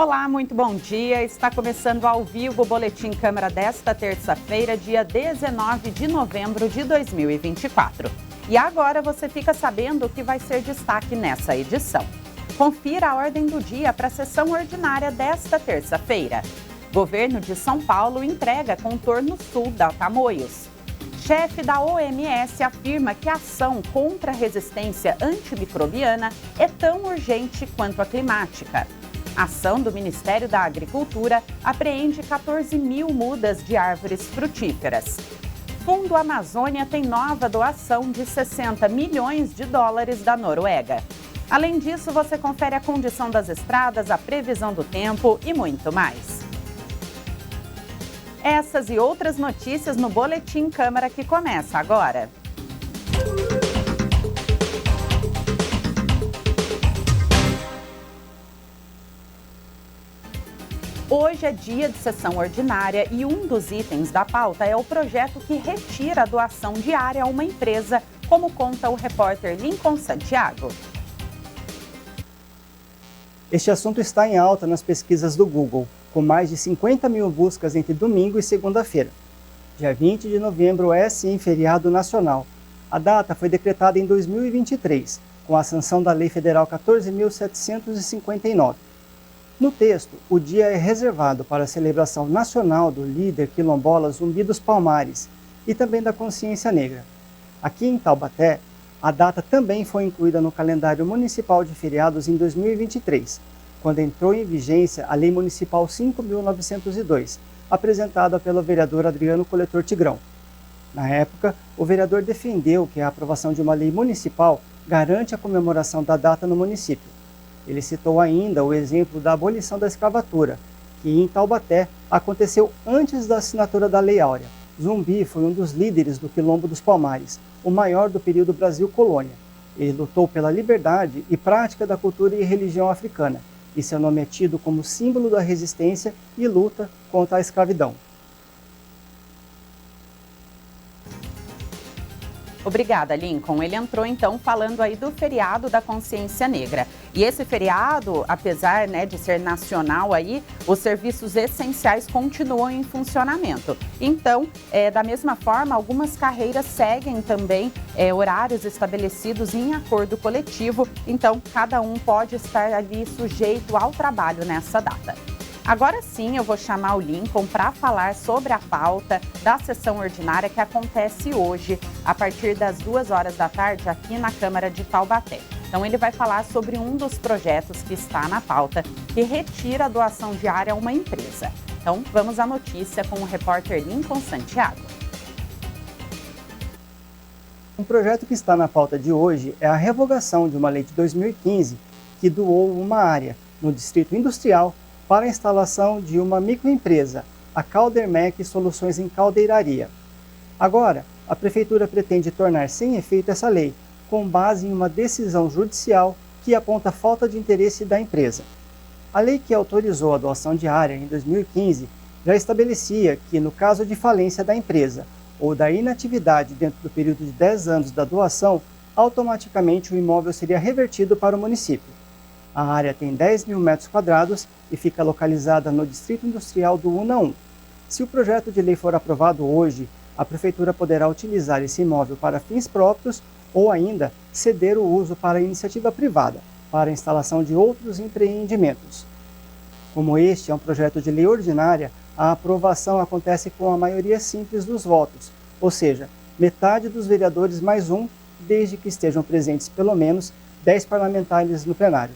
Olá, muito bom dia. Está começando ao vivo o Boletim Câmara desta terça-feira, dia 19 de novembro de 2024. E agora você fica sabendo o que vai ser destaque nessa edição. Confira a ordem do dia para a sessão ordinária desta terça-feira. Governo de São Paulo entrega contorno sul da Tamoios. Chefe da OMS afirma que a ação contra a resistência antimicrobiana é tão urgente quanto a climática. A ação do Ministério da Agricultura apreende 14 mil mudas de árvores frutíferas. Fundo Amazônia tem nova doação de 60 milhões de dólares da Noruega. Além disso, você confere a condição das estradas, a previsão do tempo e muito mais. Essas e outras notícias no Boletim Câmara que começa agora. Hoje é dia de sessão ordinária e um dos itens da pauta é o projeto que retira a doação diária a uma empresa, como conta o repórter Lincoln Santiago. Este assunto está em alta nas pesquisas do Google, com mais de 50 mil buscas entre domingo e segunda-feira. Dia 20 de novembro é sim feriado nacional. A data foi decretada em 2023, com a sanção da Lei Federal 14.759. No texto, o dia é reservado para a celebração nacional do líder quilombola Zumbi dos Palmares e também da consciência negra. Aqui em Taubaté, a data também foi incluída no calendário municipal de feriados em 2023, quando entrou em vigência a Lei Municipal 5.902, apresentada pelo vereador Adriano Coletor Tigrão. Na época, o vereador defendeu que a aprovação de uma lei municipal garante a comemoração da data no município. Ele citou ainda o exemplo da abolição da escravatura, que em Taubaté aconteceu antes da assinatura da Lei Áurea. Zumbi foi um dos líderes do Quilombo dos Palmares, o maior do período Brasil-Colônia. Ele lutou pela liberdade e prática da cultura e religião africana, e seu nome é tido como símbolo da resistência e luta contra a escravidão. Obrigada, Lincoln. Ele entrou, então, falando aí do feriado da consciência negra. E esse feriado, apesar, de ser nacional aí, os serviços essenciais continuam em funcionamento. Então, da mesma forma, algumas carreiras seguem também horários estabelecidos em acordo coletivo. Então, cada um pode estar ali sujeito ao trabalho nessa data. Agora sim, eu vou chamar o Lincoln para falar sobre a pauta da sessão ordinária que acontece hoje, a partir das 2 horas da tarde, aqui na Câmara de Taubaté. Então, ele vai falar sobre um dos projetos que está na pauta, que retira a doação diária a uma empresa. Então, vamos à notícia com o repórter Lincoln Santiago. Um projeto que está na pauta de hoje é a revogação de uma lei de 2015 que doou uma área no Distrito Industrial para a instalação de uma microempresa, a Caldermec Soluções em Caldeiraria. Agora, a Prefeitura pretende tornar sem efeito essa lei, com base em uma decisão judicial que aponta falta de interesse da empresa. A lei que autorizou a doação de área em 2015 já estabelecia que, no caso de falência da empresa ou da inatividade dentro do período de 10 anos da doação, automaticamente o imóvel seria revertido para o município. A área tem 10 mil metros quadrados e fica localizada no Distrito Industrial do Una 1. Se o projeto de lei for aprovado hoje, a Prefeitura poderá utilizar esse imóvel para fins próprios ou ainda ceder o uso para iniciativa privada, para a instalação de outros empreendimentos. Como este é um projeto de lei ordinária, a aprovação acontece com a maioria simples dos votos, ou seja, metade dos vereadores mais um, desde que estejam presentes pelo menos 10 parlamentares no plenário.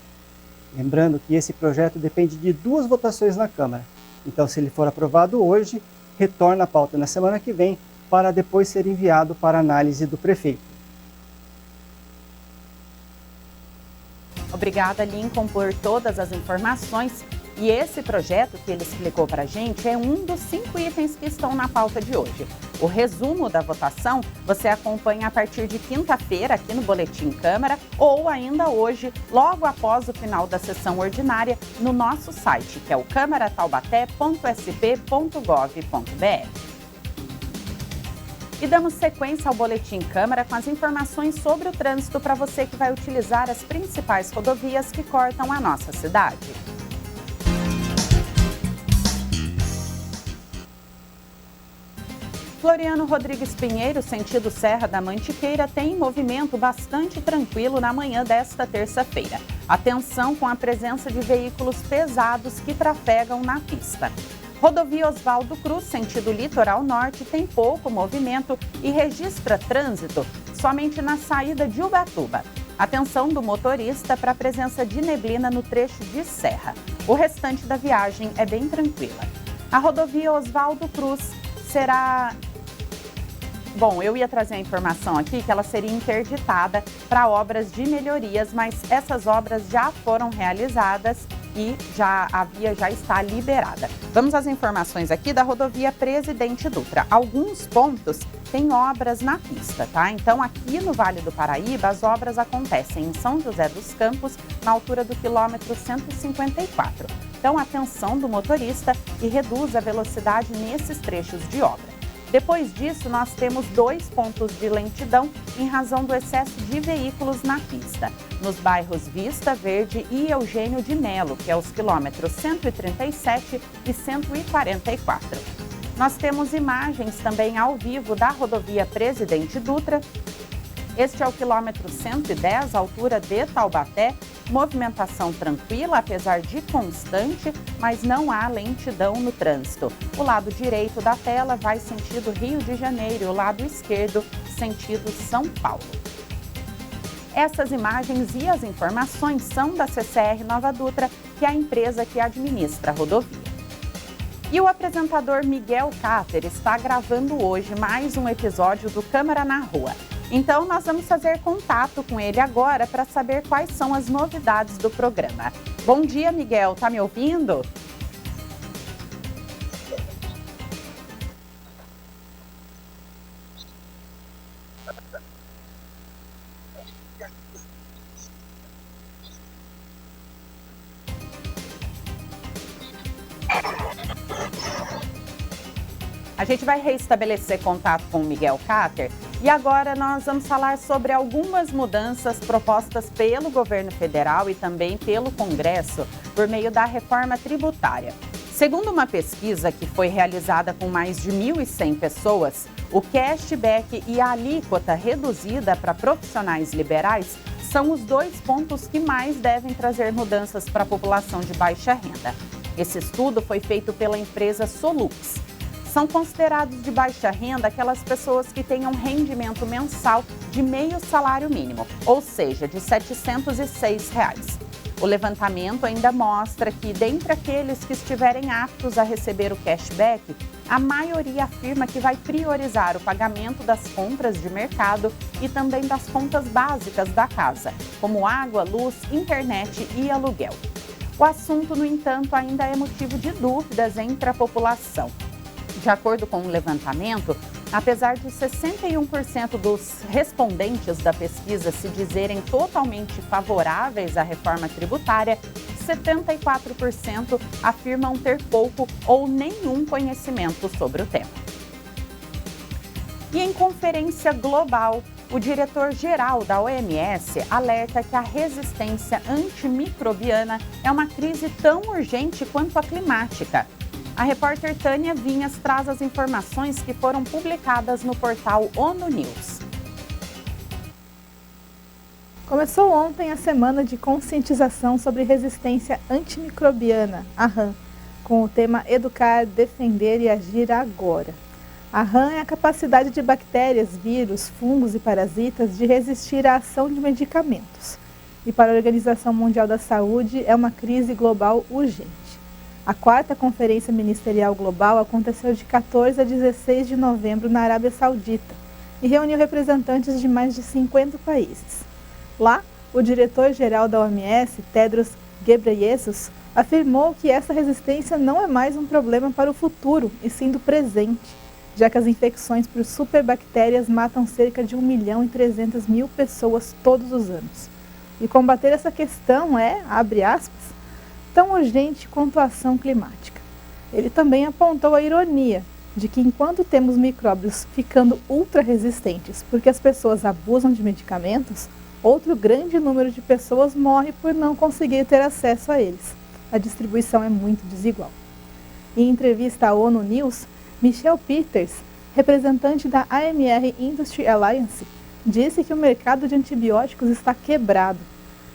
Lembrando que esse projeto depende de 2 votações na Câmara. Então, se ele for aprovado hoje, retorna à pauta na semana que vem para depois ser enviado para análise do prefeito. Obrigada, Lincoln, por todas as informações. E esse projeto que ele explicou para a gente é um dos 5 itens que estão na pauta de hoje. O resumo da votação você acompanha a partir de quinta-feira aqui no Boletim Câmara ou ainda hoje, logo após o final da sessão ordinária, no nosso site, que é o câmarataubaté.sp.gov.br. E damos sequência ao Boletim Câmara com as informações sobre o trânsito para você que vai utilizar as principais rodovias que cortam a nossa cidade. Floriano Rodrigues Pinheiro, sentido Serra da Mantiqueira, tem movimento bastante tranquilo na manhã desta terça-feira. Atenção com a presença de veículos pesados que trafegam na pista. Rodovia Oswaldo Cruz, sentido Litoral Norte, tem pouco movimento e registra trânsito somente na saída de Ubatuba. Atenção do motorista para a presença de neblina no trecho de serra. O restante da viagem é bem tranquila. A rodovia Oswaldo Cruz será... Bom, eu ia trazer a informação aqui que ela seria interditada para obras de melhorias, mas essas obras já foram realizadas e a via já está liberada. Vamos às informações aqui da rodovia Presidente Dutra. Alguns pontos têm obras na pista, tá? Então, aqui no Vale do Paraíba, as obras acontecem em São José dos Campos, na altura do quilômetro 154. Então, atenção do motorista e reduz a velocidade nesses trechos de obra. Depois disso, nós temos 2 pontos de lentidão em razão do excesso de veículos na pista, nos bairros Vista Verde e Eugênio de Melo, que é os quilômetros 137 e 144. Nós temos imagens também ao vivo da rodovia Presidente Dutra. Este é o quilômetro 110, altura de Taubaté. Movimentação tranquila, apesar de constante, mas não há lentidão no trânsito. O lado direito da tela vai sentido Rio de Janeiro e o lado esquerdo sentido São Paulo. Essas imagens e as informações são da CCR Nova Dutra, que é a empresa que administra a rodovia. E o apresentador Miguel Cáter está gravando hoje mais um episódio do Câmara na Rua. Então, nós vamos fazer contato com ele agora para saber quais são as novidades do programa. Bom dia, Miguel. Tá me ouvindo? A gente vai reestabelecer contato com o Miguel Cáter e agora nós vamos falar sobre algumas mudanças propostas pelo governo federal e também pelo Congresso por meio da reforma tributária. Segundo uma pesquisa que foi realizada com mais de 1.100 pessoas, o cashback e a alíquota reduzida para profissionais liberais são os 2 pontos que mais devem trazer mudanças para a população de baixa renda. Esse estudo foi feito pela empresa Solux. São considerados de baixa renda aquelas pessoas que tenham rendimento mensal de meio salário mínimo, ou seja, de R$ 706. O levantamento ainda mostra que, dentre aqueles que estiverem aptos a receber o cashback, a maioria afirma que vai priorizar o pagamento das compras de mercado e também das contas básicas da casa, como água, luz, internet e aluguel. O assunto, no entanto, ainda é motivo de dúvidas entre a população. De acordo com o levantamento, apesar de 61% dos respondentes da pesquisa se dizerem totalmente favoráveis à reforma tributária, 74% afirmam ter pouco ou nenhum conhecimento sobre o tema. E em conferência global, o diretor-geral da OMS alerta que a resistência antimicrobiana é uma crise tão urgente quanto a climática. A repórter Tânia Vinhas traz as informações que foram publicadas no portal ONU News. Começou ontem a semana de conscientização sobre resistência antimicrobiana, a RAM, com o tema Educar, Defender e Agir Agora. A RAM é a capacidade de bactérias, vírus, fungos e parasitas de resistir à ação de medicamentos. E para a Organização Mundial da Saúde é uma crise global urgente. A 4ª Conferência Ministerial Global aconteceu de 14 a 16 de novembro na Arábia Saudita e reuniu representantes de mais de 50 países. Lá, o diretor-geral da OMS, Tedros Ghebreyesus, afirmou que essa resistência não é mais um problema para o futuro, e sim do presente, já que as infecções por superbactérias matam cerca de 1.300.000 pessoas todos os anos. E combater essa questão é, abre aspas, tão urgente quanto a ação climática. Ele também apontou a ironia de que enquanto temos micróbios ficando ultra resistentes porque as pessoas abusam de medicamentos, outro grande número de pessoas morre por não conseguir ter acesso a eles. A distribuição é muito desigual. Em entrevista à ONU News, Michel Peters, representante da AMR Industry Alliance, disse que o mercado de antibióticos está quebrado.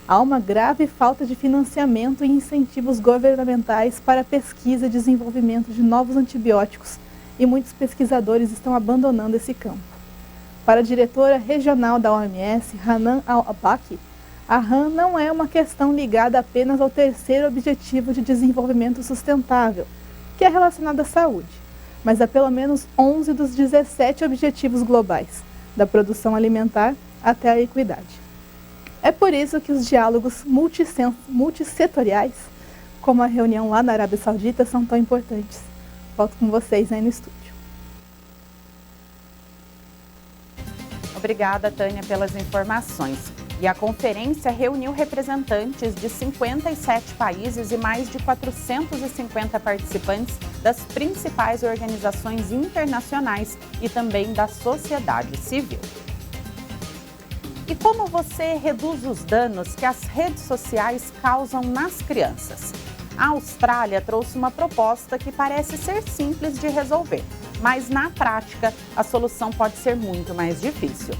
Há uma grave falta de financiamento e incentivos governamentais para pesquisa e desenvolvimento de novos antibióticos, e muitos pesquisadores estão abandonando esse campo. Para a diretora regional da OMS, Hanan Al-Abaki, a RAM não é uma questão ligada apenas ao terceiro objetivo de desenvolvimento sustentável, que é relacionado à saúde, mas a pelo menos 11 dos 17 objetivos globais, da produção alimentar até a equidade. É por isso que os diálogos multissetoriais, como a reunião lá na Arábia Saudita, são tão importantes. Volto com vocês aí no estúdio. Obrigada, Tânia, pelas informações. E a conferência reuniu representantes de 57 países e mais de 450 participantes das principais organizações internacionais e também da sociedade civil. E como você reduz os danos que as redes sociais causam nas crianças? A Austrália trouxe uma proposta que parece ser simples de resolver, mas na prática a solução pode ser muito mais difícil.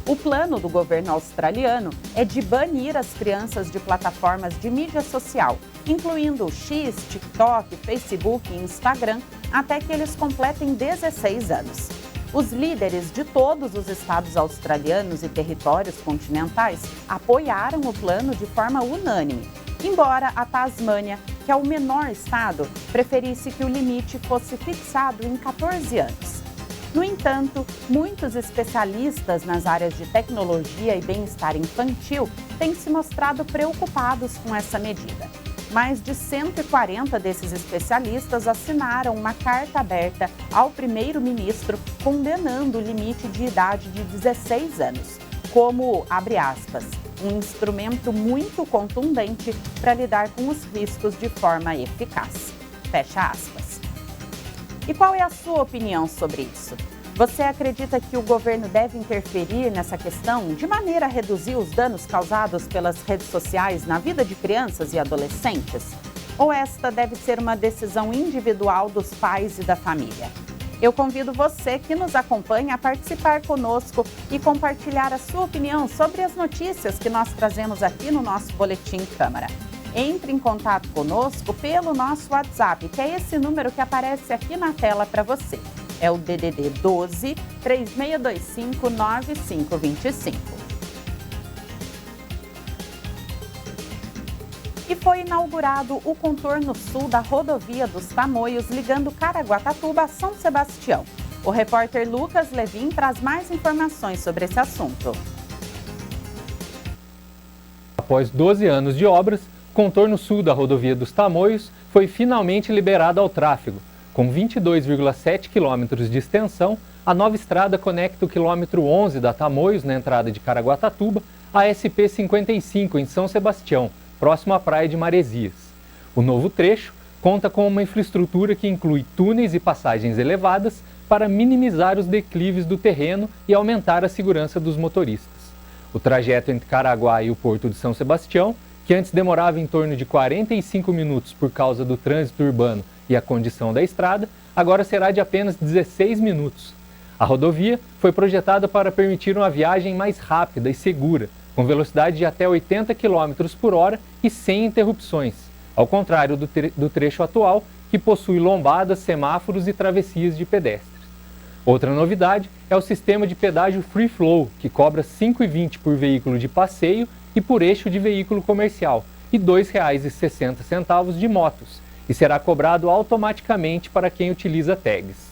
O plano do governo australiano é de banir as crianças de plataformas de mídia social, incluindo o X, TikTok, Facebook e Instagram, até que eles completem 16 anos. Os líderes de todos os estados australianos e territórios continentais apoiaram o plano de forma unânime, embora a Tasmânia, que é o menor estado, preferisse que o limite fosse fixado em 14 anos. No entanto, muitos especialistas nas áreas de tecnologia e bem-estar infantil têm se mostrado preocupados com essa medida. Mais de 140 desses especialistas assinaram uma carta aberta ao primeiro-ministro condenando o limite de idade de 16 anos, como, abre aspas, um instrumento muito contundente para lidar com os riscos de forma eficaz. Fecha aspas. E qual é a sua opinião sobre isso? Você acredita que o governo deve interferir nessa questão de maneira a reduzir os danos causados pelas redes sociais na vida de crianças e adolescentes? Ou esta deve ser uma decisão individual dos pais e da família? Eu convido você que nos acompanha a participar conosco e compartilhar a sua opinião sobre as notícias que nós trazemos aqui no nosso Boletim Câmara. Entre em contato conosco pelo nosso WhatsApp, que é esse número que aparece aqui na tela para você. É o DDD 12 3625 9525. E foi inaugurado o contorno sul da rodovia dos Tamoios, ligando Caraguatatuba a São Sebastião. O repórter Lucas Levin traz mais informações sobre esse assunto. Após 12 anos de obras, o contorno sul da rodovia dos Tamoios foi finalmente liberado ao tráfego. Com 22,7 quilômetros de extensão, a nova estrada conecta o quilômetro 11 da Tamoios, na entrada de Caraguatatuba, à SP-55, em São Sebastião, próximo à praia de Maresias. O novo trecho conta com uma infraestrutura que inclui túneis e passagens elevadas para minimizar os declives do terreno e aumentar a segurança dos motoristas. O trajeto entre Caraguá e o Porto de São Sebastião, que antes demorava em torno de 45 minutos por causa do trânsito urbano e a condição da estrada, agora será de apenas 16 minutos. A rodovia foi projetada para permitir uma viagem mais rápida e segura, com velocidade de até 80 km por hora e sem interrupções, ao contrário do trecho atual, que possui lombadas, semáforos e travessias de pedestres. Outra novidade é o sistema de pedágio Free Flow, que cobra R$ 5,20 por veículo de passeio e por eixo de veículo comercial, e R$ 2,60 de motos, e será cobrado automaticamente para quem utiliza tags.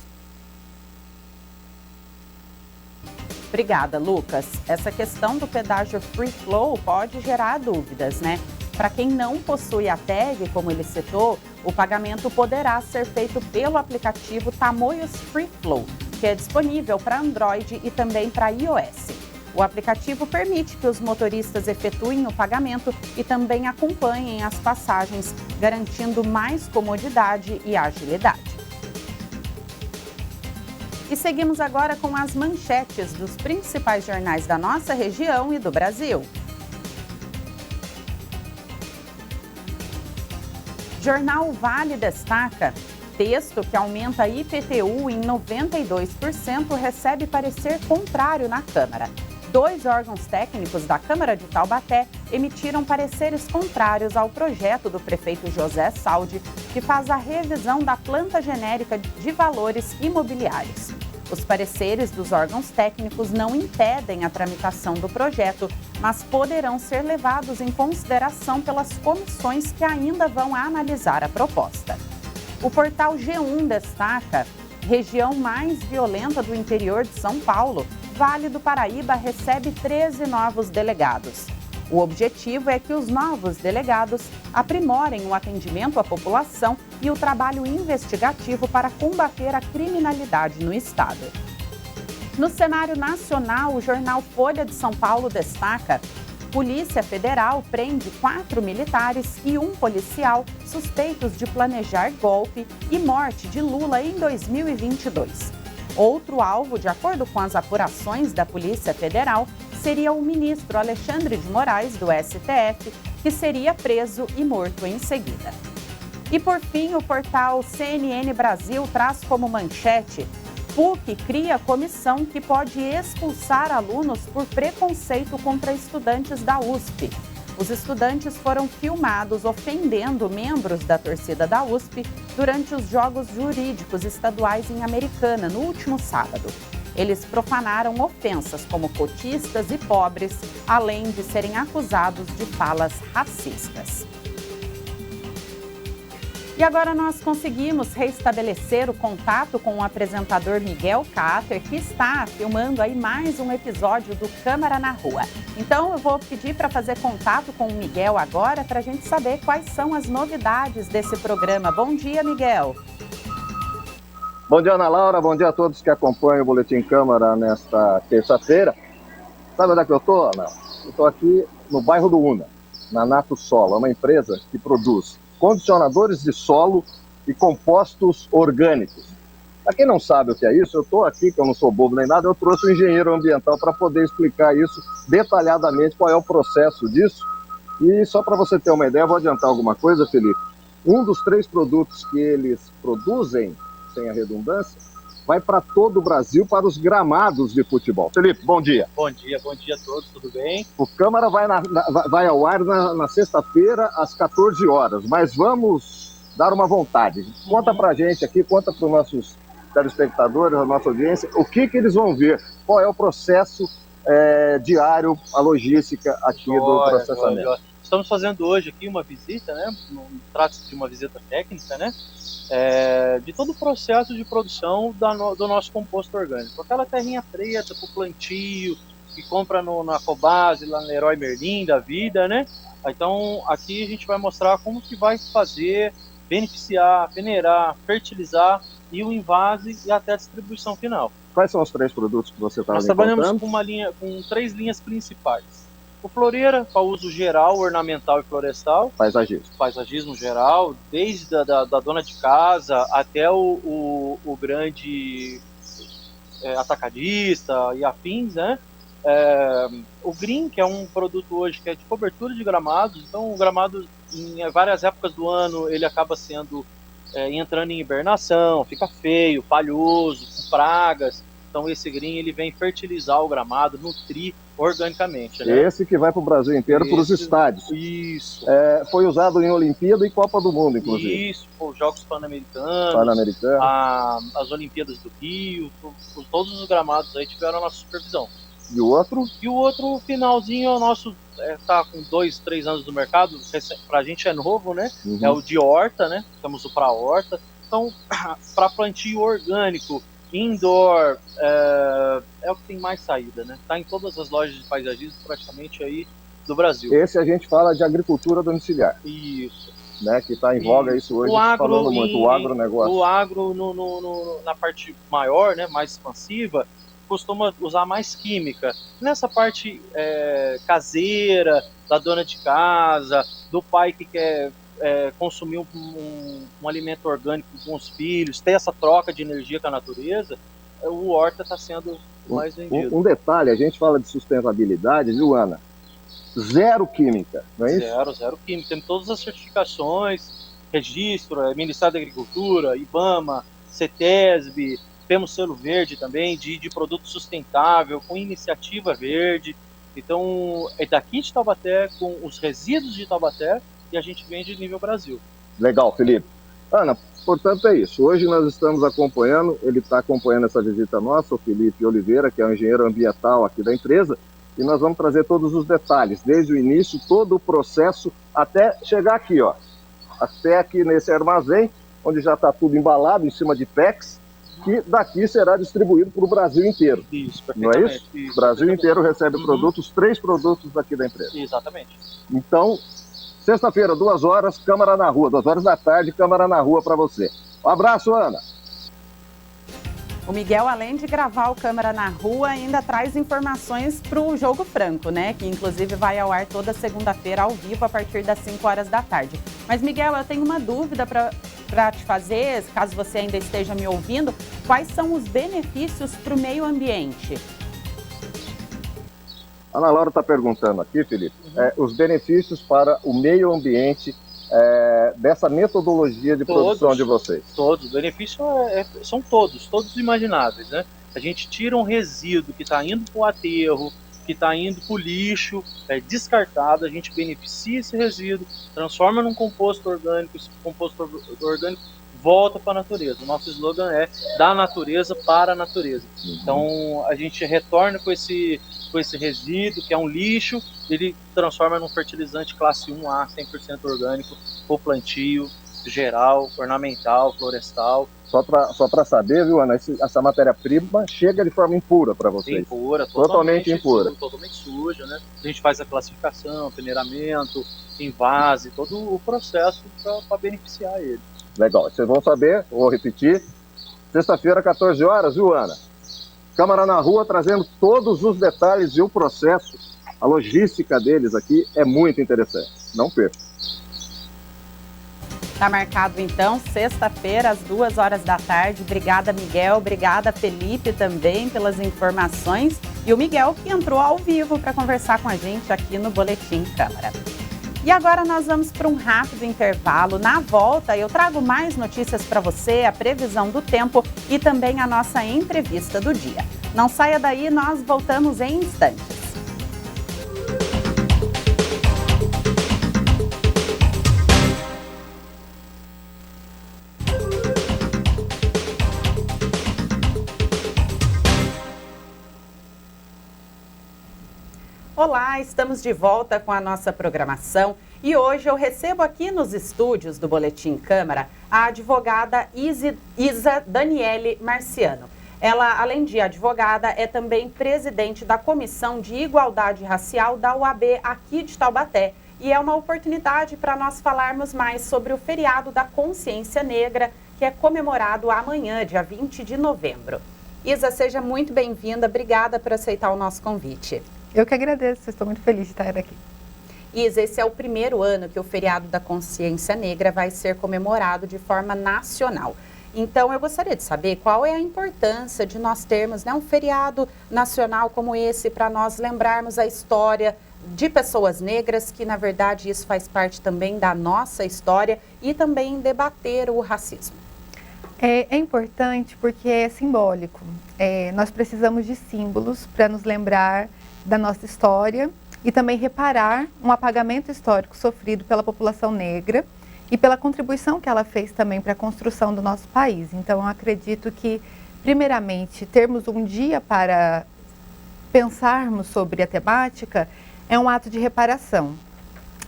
Obrigada, Lucas. Essa questão do pedágio Free Flow pode gerar dúvidas, né? Para quem não possui a tag, como ele citou, o pagamento poderá ser feito pelo aplicativo Tamoios Free Flow, que é disponível para Android e também para iOS. O aplicativo permite que os motoristas efetuem o pagamento e também acompanhem as passagens, garantindo mais comodidade e agilidade. E seguimos agora com as manchetes dos principais jornais da nossa região e do Brasil. Jornal Vale destaca: texto, que aumenta a IPTU em 92%, recebe parecer contrário na Câmara. 2 órgãos técnicos da Câmara de Taubaté emitiram pareceres contrários ao projeto do prefeito José Saldi, que faz a revisão da planta genérica de valores imobiliários. Os pareceres dos órgãos técnicos não impedem a tramitação do projeto, mas poderão ser levados em consideração pelas comissões que ainda vão analisar a proposta. O portal G1 destaca: região mais violenta do interior de São Paulo, Vale do Paraíba recebe 13 novos delegados. O objetivo é que os novos delegados aprimorem o atendimento à população e o trabalho investigativo para combater a criminalidade no estado. No cenário nacional, o jornal Folha de São Paulo destaca: Polícia Federal prende 4 militares e 1 policial suspeitos de planejar golpe e morte de Lula em 2022. Outro alvo, de acordo com as apurações da Polícia Federal, seria o ministro Alexandre de Moraes, do STF, que seria preso e morto em seguida. E, por fim, o portal CNN Brasil traz como manchete: PUC cria comissão que pode expulsar alunos por preconceito contra estudantes da USP. Os estudantes foram filmados ofendendo membros da torcida da USP durante os Jogos Jurídicos Estaduais em Americana, no último sábado. Eles profanaram ofensas como cotistas e pobres, além de serem acusados de falas racistas. E agora nós conseguimos restabelecer o contato com o apresentador Miguel Cáter, que está filmando aí mais um episódio do Câmara na Rua. Então eu vou pedir para fazer contato com o Miguel agora para a gente saber quais são as novidades desse programa. Bom dia, Miguel. Bom dia, Ana Laura. Bom dia a todos que acompanham o Boletim Câmara nesta terça-feira. Sabe onde é que eu estou, Ana? Eu estou aqui no bairro do Una, na Nato Solo, uma empresa que produz condicionadores de solo e compostos orgânicos. Para quem não sabe o que é isso, eu estou aqui, que eu não sou bobo nem nada, eu trouxe um engenheiro ambiental para poder explicar isso detalhadamente, qual é o processo disso. E só para você ter uma ideia, eu vou adiantar alguma coisa, Felipe. Um dos 3 produtos que eles produzem, sem a redundância, vai para todo o Brasil, para os gramados de futebol. Felipe, bom dia. Bom dia a todos, tudo bem? O Câmara vai ao ar na sexta-feira, às 14 horas, mas vamos dar uma vontade. Conta pra gente aqui, conta para os nossos telespectadores, a nossa audiência, o que eles vão ver, qual é o processo diário, a logística aqui do processamento. Joia. Estamos fazendo hoje aqui uma visita, né? Trata-se de uma visita técnica, né? De todo o processo de produção do nosso composto orgânico. Aquela terrinha preta para o plantio, que compra na Cobase, lá no Leroy Merlin da vida, né? Então aqui a gente vai mostrar como que vai fazer, beneficiar, peneirar, fertilizar e o invase e até a distribuição final. Quais são os 3 produtos que você está Nós trabalhamos com 3 linhas principais. O floreira, para uso geral, ornamental e florestal. Paisagismo geral, desde da dona de casa até o grande atacadista e afins, né? O green, que é um produto hoje que é de cobertura de gramados. Então o gramado, em várias épocas do ano, ele acaba sendo entrando em hibernação, fica feio, palhoso, com pragas. Então esse green ele vem fertilizar o gramado, nutrir organicamente. Né? Esse que vai para o Brasil inteiro, para os estádios. Isso. Foi usado em Olimpíada e Copa do Mundo, inclusive. Isso, os Jogos Pan-Americanos, as Olimpíadas do Rio, todos os gramados aí tiveram a nossa supervisão. E o outro? E o outro finalzinho é o nosso, tá com 2, 3 anos no mercado, pra gente é novo, né? Uhum. É o de horta, né? Temos o para horta. Então, para plantio orgânico, indoor, é o que tem mais saída, né? Tá em todas as lojas de paisagismo praticamente aí do Brasil. Esse a gente fala de agricultura domiciliar. Isso. Né, que está em voga isso hoje, falando muito, o agronegócio. O agro, na parte maior, né, mais expansiva, costuma usar mais química. Nessa parte caseira, da dona de casa, do pai que quer consumir um alimento orgânico com os filhos, ter essa troca de energia com a natureza, o horta está sendo mais vendido. Um detalhe, a gente fala de sustentabilidade, viu, Ana? Zero química, não é isso? Zero química. Temos todas as certificações, registro, Ministério da Agricultura, IBAMA, CETESB, temos selo verde também de produto sustentável, com iniciativa verde. Então, é daqui de Taubaté, com os resíduos de Taubaté, e a gente vende nível Brasil. Legal, Felipe. Ana, portanto é isso. Hoje nós estamos acompanhando, ele está acompanhando essa visita nossa, o Felipe Oliveira, que é o engenheiro ambiental aqui da empresa, e nós vamos trazer todos os detalhes, desde o início, todo o processo, até chegar aqui, ó. Até aqui nesse armazém, onde já está tudo embalado em cima de PEX, que daqui será distribuído para o Brasil inteiro. Isso, não é isso? O Brasil inteiro recebe produtos, 3 produtos daqui da empresa. Exatamente. Então, sexta-feira, 2 horas, Câmara na Rua, 2 horas da tarde, Câmara na Rua para você. Um abraço, Ana. O Miguel, além de gravar o Câmara na Rua, ainda traz informações para o Jogo Franco, né? Que inclusive vai ao ar toda segunda-feira ao vivo a partir das 5 horas da tarde. Mas, Miguel, eu tenho uma dúvida para te fazer, caso você ainda esteja me ouvindo. Quais são os benefícios para o meio ambiente? A Ana Laura está perguntando aqui, Felipe, os benefícios para o meio ambiente dessa metodologia de produção de vocês. Todos, os benefícios são todos imagináveis, né? A gente tira um resíduo que está indo para o aterro, que está indo para o lixo, descartado, a gente beneficia esse resíduo, transforma num composto orgânico, esse composto orgânico volta para a natureza. O nosso slogan é da natureza para a natureza. Então a gente retorna com esse resíduo, que é um lixo, ele transforma num fertilizante classe 1A, 100% orgânico, para plantio, geral, ornamental, florestal. Só para saber, viu, Ana, essa matéria-prima chega de forma impura para vocês? Impura, totalmente impura. Totalmente suja, né? A gente faz a classificação, peneiramento, envase, todo o processo para beneficiar ele. Legal, vocês vão saber, vou repetir, sexta-feira, 14 horas, viu, Ana? Câmara na Rua trazendo todos os detalhes e o processo, a logística deles aqui é muito interessante. Não perca. Está marcado então, sexta-feira, às 2 horas da tarde. Obrigada, Miguel. Obrigada, Felipe, também pelas informações. E o Miguel que entrou ao vivo para conversar com a gente aqui no Boletim Câmara. E agora nós vamos para um rápido intervalo. Na volta, eu trago mais notícias para você, a previsão do tempo e também a nossa entrevista do dia. Não saia daí, nós voltamos em instantes. Olá, estamos de volta com a nossa programação e hoje eu recebo aqui nos estúdios do Boletim Câmara a advogada Isa Daniele Marciano. Ela, além de advogada, é também presidente da Comissão de Igualdade Racial da UAB aqui de Taubaté. E é uma oportunidade para nós falarmos mais sobre o feriado da Consciência Negra, que é comemorado amanhã, dia 20 de novembro. Isa, seja muito bem-vinda, obrigada por aceitar o nosso convite. Eu que agradeço, estou muito feliz de estar aqui. Isa, esse é o primeiro ano que o feriado da Consciência Negra vai ser comemorado de forma nacional. Então, eu gostaria de saber qual é a importância de nós termos, né, um feriado nacional como esse, para nós lembrarmos a história de pessoas negras, que na verdade isso faz parte também da nossa história, e também debater o racismo. É importante porque é simbólico. Nós precisamos de símbolos para nos lembrar da nossa história e também reparar um apagamento histórico sofrido pela população negra e pela contribuição que ela fez também para a construção do nosso país. Então, eu acredito que, primeiramente, termos um dia para pensarmos sobre a temática é um ato de reparação.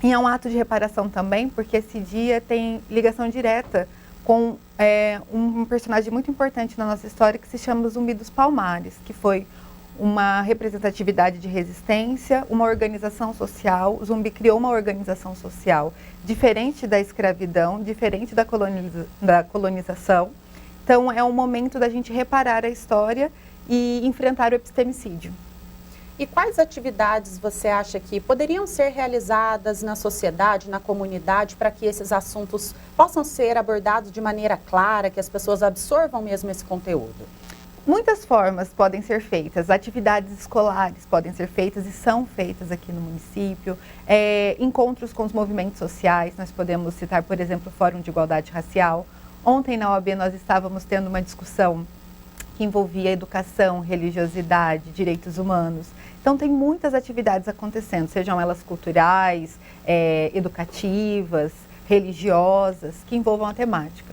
E é um ato de reparação também porque esse dia tem ligação direta com um personagem muito importante na nossa história que se chama Zumbi dos Palmares, que foi uma representatividade de resistência, uma organização social. O Zumbi criou uma organização social diferente da escravidão, diferente da colonização. Então, é um momento da gente reparar a história e enfrentar o epistemicídio. E quais atividades você acha que poderiam ser realizadas na sociedade, na comunidade, para que esses assuntos possam ser abordados de maneira clara, que as pessoas absorvam mesmo esse conteúdo? Muitas formas podem ser feitas, atividades escolares podem ser feitas e são feitas aqui no município, encontros com os movimentos sociais, nós podemos citar, por exemplo, o Fórum de Igualdade Racial. Ontem na OAB nós estávamos tendo uma discussão que envolvia educação, religiosidade, direitos humanos. Então tem muitas atividades acontecendo, sejam elas culturais, educativas, religiosas, que envolvam a temática.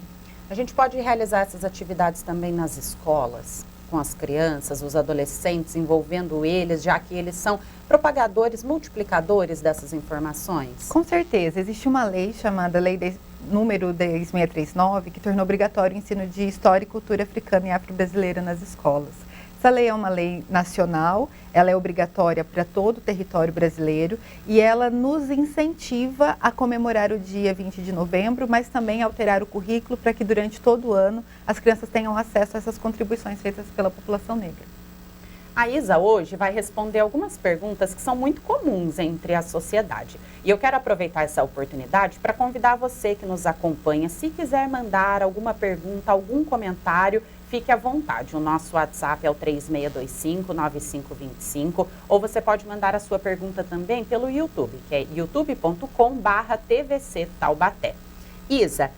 A gente pode realizar essas atividades também nas escolas, com as crianças, os adolescentes, envolvendo eles, já que eles são propagadores, multiplicadores dessas informações? Com certeza. Existe uma lei chamada Lei número 10639, que tornou obrigatório o ensino de História e Cultura Africana e Afro-Brasileira nas escolas. Essa lei é uma lei nacional, ela é obrigatória para todo o território brasileiro e ela nos incentiva a comemorar o dia 20 de novembro, mas também a alterar o currículo para que durante todo o ano as crianças tenham acesso a essas contribuições feitas pela população negra. A Isa hoje vai responder algumas perguntas que são muito comuns entre a sociedade. E eu quero aproveitar essa oportunidade para convidar você que nos acompanha, se quiser mandar alguma pergunta, algum comentário, fique à vontade. O nosso WhatsApp é o 3625-9525, ou você pode mandar a sua pergunta também pelo YouTube, que é youtube.com/TVC Taubaté. Isa,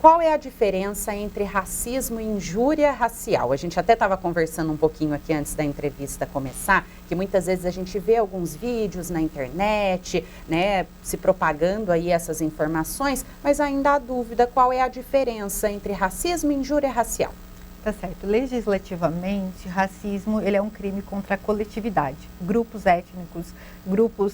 qual é a diferença entre racismo e injúria racial? A gente até estava conversando um pouquinho aqui antes da entrevista começar, que muitas vezes a gente vê alguns vídeos na internet, né, se propagando aí essas informações, mas ainda há dúvida qual é a diferença entre racismo e injúria racial. Tá certo. Legislativamente, racismo ele é um crime contra a coletividade, grupos étnicos, grupos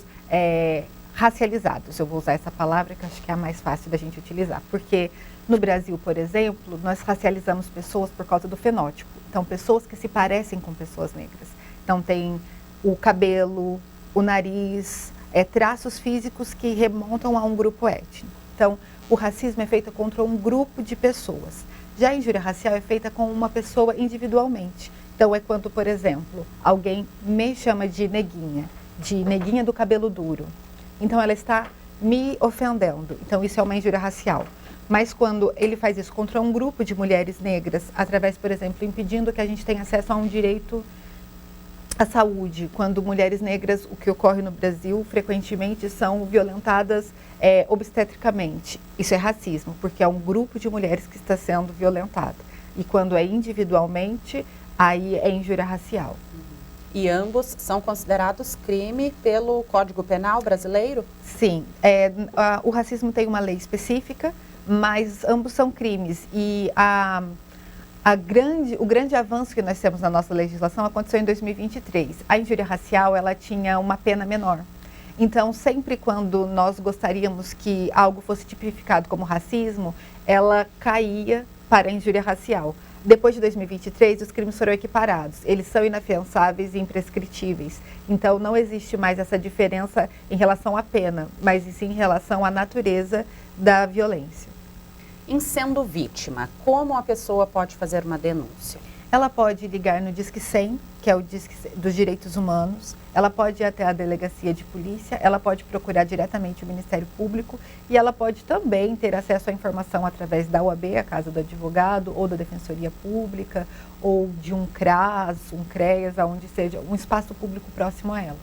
racializados. Eu vou usar essa palavra que eu acho que é a mais fácil da gente utilizar, porque no Brasil, por exemplo, nós racializamos pessoas por causa do fenótipo. Então, pessoas que se parecem com pessoas negras. Então, tem o cabelo, o nariz, traços físicos que remontam a um grupo étnico. Então, o racismo é feito contra um grupo de pessoas. Já a injúria racial é feita com uma pessoa individualmente. Então, é quando, por exemplo, alguém me chama de neguinha do cabelo duro. Então, ela está me ofendendo. Então, isso é uma injúria racial. Mas quando ele faz isso contra um grupo de mulheres negras, através, por exemplo, impedindo que a gente tenha acesso a um direito à saúde, quando mulheres negras, o que ocorre no Brasil, frequentemente são violentadas obstetricamente. Isso é racismo, porque é um grupo de mulheres que está sendo violentado. E quando é individualmente, aí é injúria racial. E ambos são considerados crime pelo Código Penal brasileiro? Sim, o racismo tem uma lei específica, mas ambos são crimes. E o grande avanço que nós temos na nossa legislação aconteceu em 2023. A injúria racial, ela tinha uma pena menor. Então, sempre quando nós gostaríamos que algo fosse tipificado como racismo, ela caía para a injúria racial. Depois de 2023, os crimes foram equiparados. Eles são inafiançáveis e imprescritíveis. Então, não existe mais essa diferença em relação à pena, mas sim em relação à natureza da violência. Em sendo vítima, como a pessoa pode fazer uma denúncia? Ela pode ligar no Disque 100, que é o Disque dos Direitos Humanos. Ela pode ir até a delegacia de polícia, ela pode procurar diretamente o Ministério Público e ela pode também ter acesso à informação através da UAB, a Casa do Advogado, ou da Defensoria Pública, ou de um CRAS, um CREAS, onde seja um espaço público próximo a ela.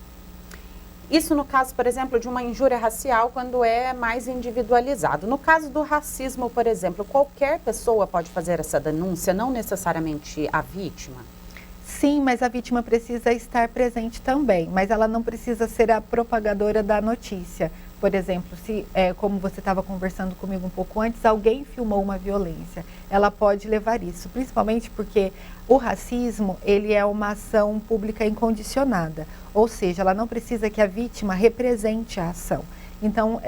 Isso no caso, por exemplo, de uma injúria racial, quando é mais individualizado. No caso do racismo, por exemplo, qualquer pessoa pode fazer essa denúncia, não necessariamente a vítima? Sim, mas a vítima precisa estar presente também, mas ela não precisa ser a propagadora da notícia. Por exemplo, se, como você estava conversando comigo um pouco antes, alguém filmou uma violência, ela pode levar isso, principalmente porque o racismo, ele é uma ação pública incondicionada, ou seja, ela não precisa que a vítima represente a ação. Então,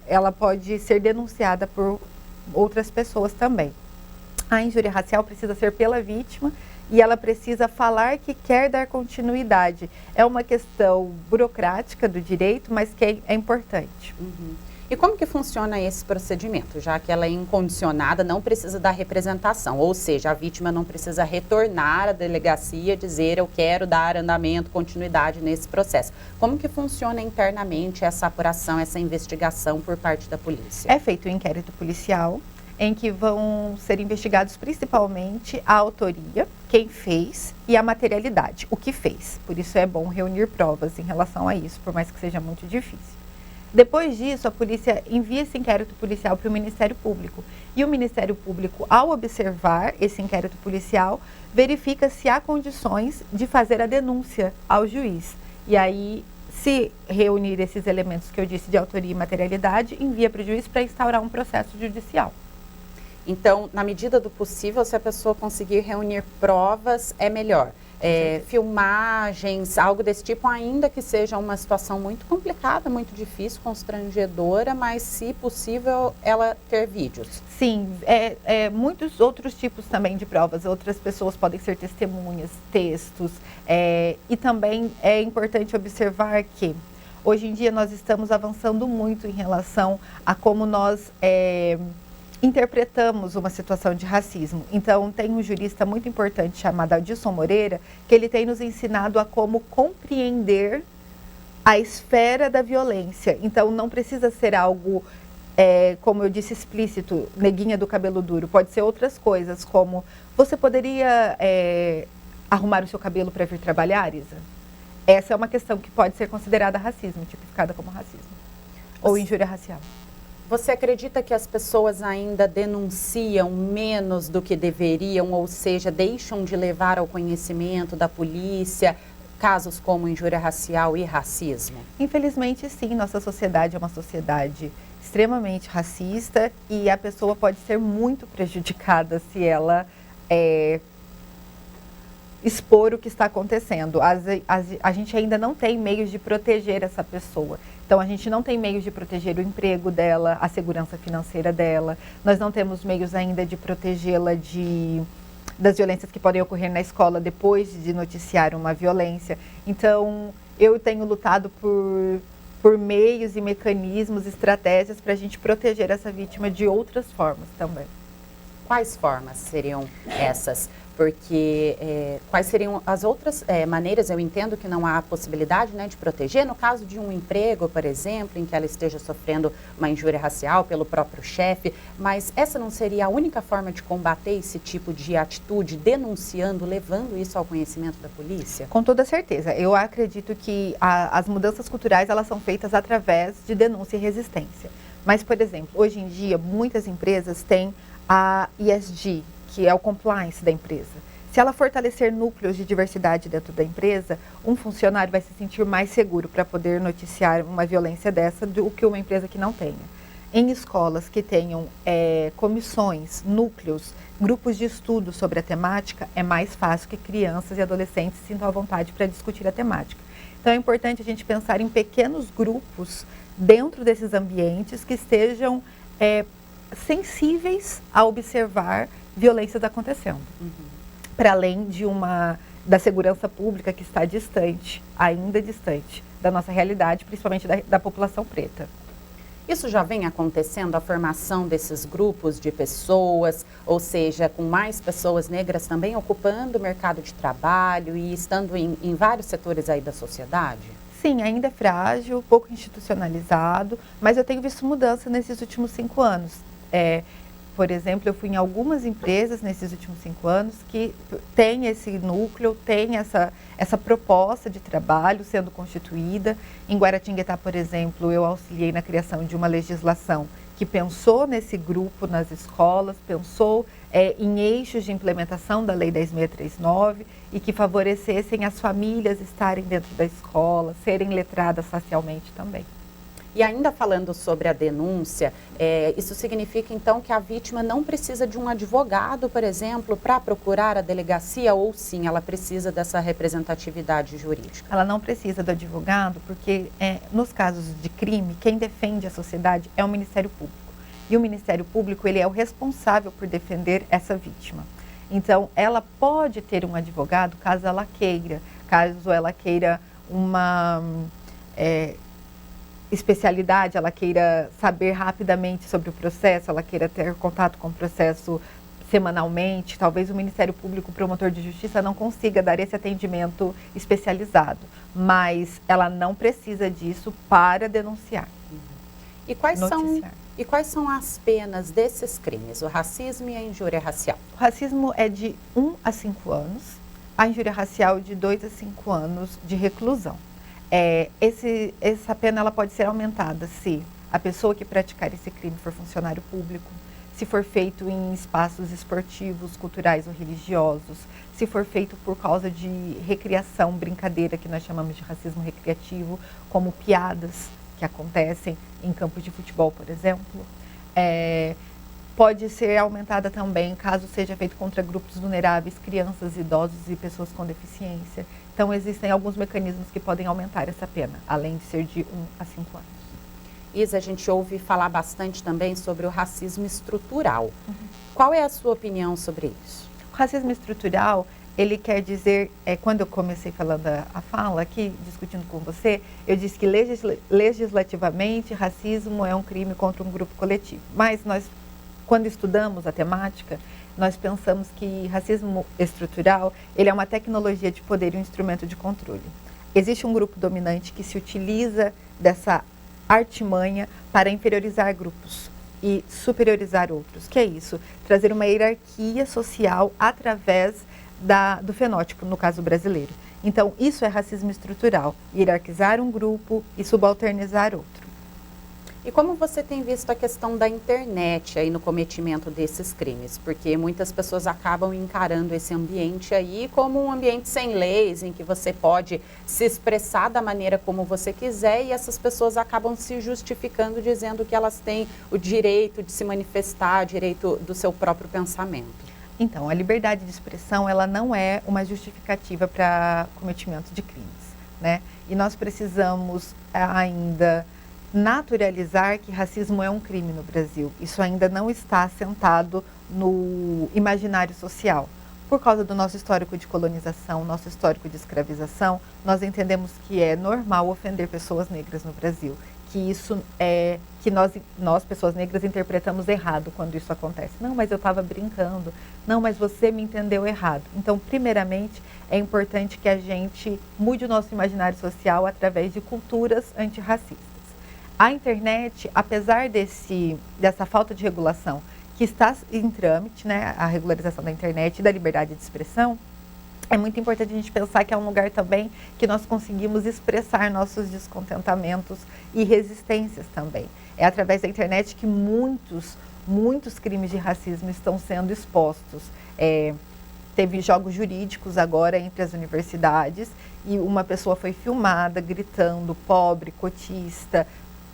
ela pode ser denunciada por outras pessoas também. A injúria racial precisa ser pela vítima e ela precisa falar que quer dar continuidade. É uma questão burocrática do direito, mas que é importante. Uhum. E como que funciona esse procedimento? Já que ela é incondicionada, não precisa da representação, ou seja, a vítima não precisa retornar à delegacia e dizer eu quero dar andamento, continuidade nesse processo. Como que funciona internamente essa apuração, essa investigação por parte da polícia? É feito um inquérito policial. em que vão ser investigados principalmente a autoria, quem fez e a materialidade, o que fez. Por isso é bom reunir provas em relação a isso, por mais que seja muito difícil. Depois disso, a polícia envia esse inquérito policial para o Ministério Público. E o Ministério Público, ao observar esse inquérito policial, verifica se há condições de fazer a denúncia ao juiz. E aí, se reunir esses elementos que eu disse de autoria e materialidade, envia para o juiz para instaurar um processo judicial. Então, na medida do possível, se a pessoa conseguir reunir provas, é melhor. Filmagens, algo desse tipo, ainda que seja uma situação muito complicada, muito difícil, constrangedora, mas, se possível, ela ter vídeos. Sim, muitos outros tipos também de provas. Outras pessoas podem ser testemunhas, textos. E também é importante observar que, hoje em dia, nós estamos avançando muito em relação a como nós interpretamos uma situação de racismo. Então, tem um jurista muito importante chamado Adilson Moreira, que ele tem nos ensinado a como compreender a esfera da violência. Então, não precisa ser algo, como eu disse, explícito, neguinha do cabelo duro. Pode ser outras coisas, como você poderia arrumar o seu cabelo para vir trabalhar, Isa? Essa é uma questão que pode ser considerada racismo, tipificada como racismo ou injúria racial. Você acredita que as pessoas ainda denunciam menos do que deveriam, ou seja, deixam de levar ao conhecimento da polícia casos como injúria racial e racismo? Infelizmente, sim. Nossa sociedade é uma sociedade extremamente racista e a pessoa pode ser muito prejudicada se ela expor o que está acontecendo. A gente ainda não tem meios de proteger essa pessoa. Então, a gente não tem meios de proteger o emprego dela, a segurança financeira dela. Nós não temos meios ainda de protegê-la das violências que podem ocorrer na escola depois de noticiar uma violência. Então, eu tenho lutado por meios e mecanismos, estratégias para a gente proteger essa vítima de outras formas também. Quais formas seriam essas? Porque quais seriam as outras maneiras? Eu entendo que não há possibilidade, né, de proteger. No caso de um emprego, por exemplo, em que ela esteja sofrendo uma injúria racial pelo próprio chefe, mas essa não seria a única forma de combater esse tipo de atitude, denunciando, levando isso ao conhecimento da polícia? Com toda certeza. Eu acredito que as mudanças culturais, elas são feitas através de denúncia e resistência. Mas, por exemplo, hoje em dia, muitas empresas têm a ESG, que é o compliance da empresa. Se ela fortalecer núcleos de diversidade dentro da empresa, um funcionário vai se sentir mais seguro para poder noticiar uma violência dessa do que uma empresa que não tenha. Em escolas que tenham comissões, núcleos, grupos de estudo sobre a temática, é mais fácil que crianças e adolescentes se sintam à vontade para discutir a temática. Então, é importante a gente pensar em pequenos grupos dentro desses ambientes que estejam sensíveis a observar violências acontecendo. Para além da segurança pública que está distante, ainda distante, da nossa realidade, principalmente da população preta. Isso já vem acontecendo, a formação desses grupos de pessoas, ou seja, com mais pessoas negras também ocupando o mercado de trabalho e estando em vários setores aí da sociedade? Sim, ainda é frágil, pouco institucionalizado, mas eu tenho visto mudança nesses últimos 5 anos. Por exemplo, eu fui em algumas empresas nesses últimos 5 anos que tem esse núcleo, tem essa proposta de trabalho sendo constituída. Em Guaratinguetá, por exemplo, eu auxiliei na criação de uma legislação que pensou nesse grupo nas escolas, pensou em eixos de implementação da Lei 10.639 e que favorecessem as famílias estarem dentro da escola, serem letradas socialmente também. E ainda falando sobre a denúncia, isso significa então que a vítima não precisa de um advogado, por exemplo, para procurar a delegacia, ou sim, ela precisa dessa representatividade jurídica? Ela não precisa do advogado porque nos casos de crime, quem defende a sociedade é o Ministério Público. E o Ministério Público, ele é o responsável por defender essa vítima. Então, ela pode ter um advogado caso ela queira uma especialidade, ela queira saber rapidamente sobre o processo, ela queira ter contato com o processo semanalmente. Talvez o Ministério Público, o promotor de justiça, não consiga dar esse atendimento especializado, mas ela não precisa disso para denunciar. E quais são E quais são as penas desses crimes, o racismo e a injúria racial? O racismo é de 1 a 5 anos, a injúria racial de 2 a 5 anos de reclusão. Essa pena ela pode ser aumentada se a pessoa que praticar esse crime for funcionário público, se for feito em espaços esportivos, culturais ou religiosos, se for feito por causa de recreação, brincadeira, que nós chamamos de racismo recreativo, como piadas que acontecem em campos de futebol, por exemplo. Pode ser aumentada também caso seja feito contra grupos vulneráveis, crianças, idosos e pessoas com deficiência. Então, existem alguns mecanismos que podem aumentar essa pena, além de ser de 1 a 5 anos. Isa, a gente ouve falar bastante também sobre o racismo estrutural. Qual é a sua opinião sobre isso? O racismo estrutural, ele quer dizer, quando eu comecei falando a fala aqui, discutindo com você, eu disse que legislativamente racismo é um crime contra um grupo coletivo. Mas nós, quando estudamos a temática, nós pensamos que racismo estrutural, ele é uma tecnologia de poder e um instrumento de controle. Existe um grupo dominante que se utiliza dessa artimanha para inferiorizar grupos e superiorizar outros. Que é isso? Trazer uma hierarquia social através do fenótipo, no caso brasileiro. Então, isso é racismo estrutural, hierarquizar um grupo e subalternizar outro. E como você tem visto a questão da internet aí no cometimento desses crimes? Porque muitas pessoas acabam encarando esse ambiente aí como um ambiente sem leis, em que você pode se expressar da maneira como você quiser, e essas pessoas acabam se justificando, dizendo que elas têm o direito de se manifestar, o direito do seu próprio pensamento. Então, a liberdade de expressão, ela não é uma justificativa para cometimento de crimes, né? E nós precisamos ainda naturalizar que racismo é um crime no Brasil. Isso ainda não está assentado no imaginário social. Por causa do nosso histórico de colonização, nosso histórico de escravização, nós entendemos que é normal ofender pessoas negras no Brasil. Que isso é que nós pessoas negras interpretamos errado quando isso acontece. Não, mas eu estava brincando. Não, mas você me entendeu errado. Então, primeiramente, é importante que a gente mude o nosso imaginário social através de culturas antirracistas. A internet, apesar dessa falta de regulação que está em trâmite, né, a regularização da internet e da liberdade de expressão, é muito importante a gente pensar que é um lugar também que nós conseguimos expressar nossos descontentamentos e resistências também. É através da internet que muitos crimes de racismo estão sendo expostos. Teve jogos jurídicos agora entre as universidades e uma pessoa foi filmada gritando pobre, cotista,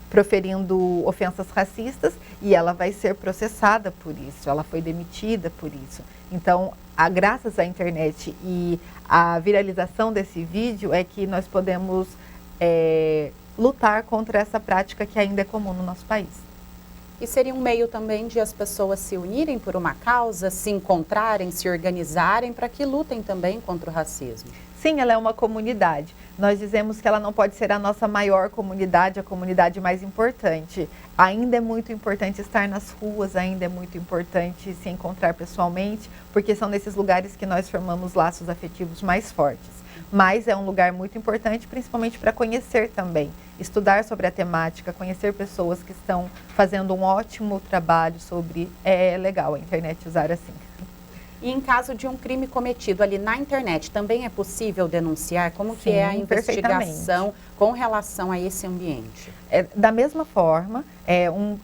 proferindo ofensas racistas, e ela vai ser processada por isso, ela foi demitida por isso. Então, graças à internet e à viralização desse vídeo é que nós podemos lutar contra essa prática que ainda é comum no nosso país. E seria um meio também de as pessoas se unirem por uma causa, se encontrarem, se organizarem para que lutem também contra o racismo? Sim, ela é uma comunidade. Nós dizemos que ela não pode ser a nossa maior comunidade, a comunidade mais importante. Ainda é muito importante estar nas ruas, ainda é muito importante se encontrar pessoalmente, porque são nesses lugares que nós formamos laços afetivos mais fortes. Mas é um lugar muito importante, principalmente para conhecer também, estudar sobre a temática, conhecer pessoas que estão fazendo um ótimo trabalho sobre... É legal a internet usar assim. E em caso de um crime cometido ali na internet, também é possível denunciar? Como que é a investigação com relação a esse ambiente? Da mesma forma,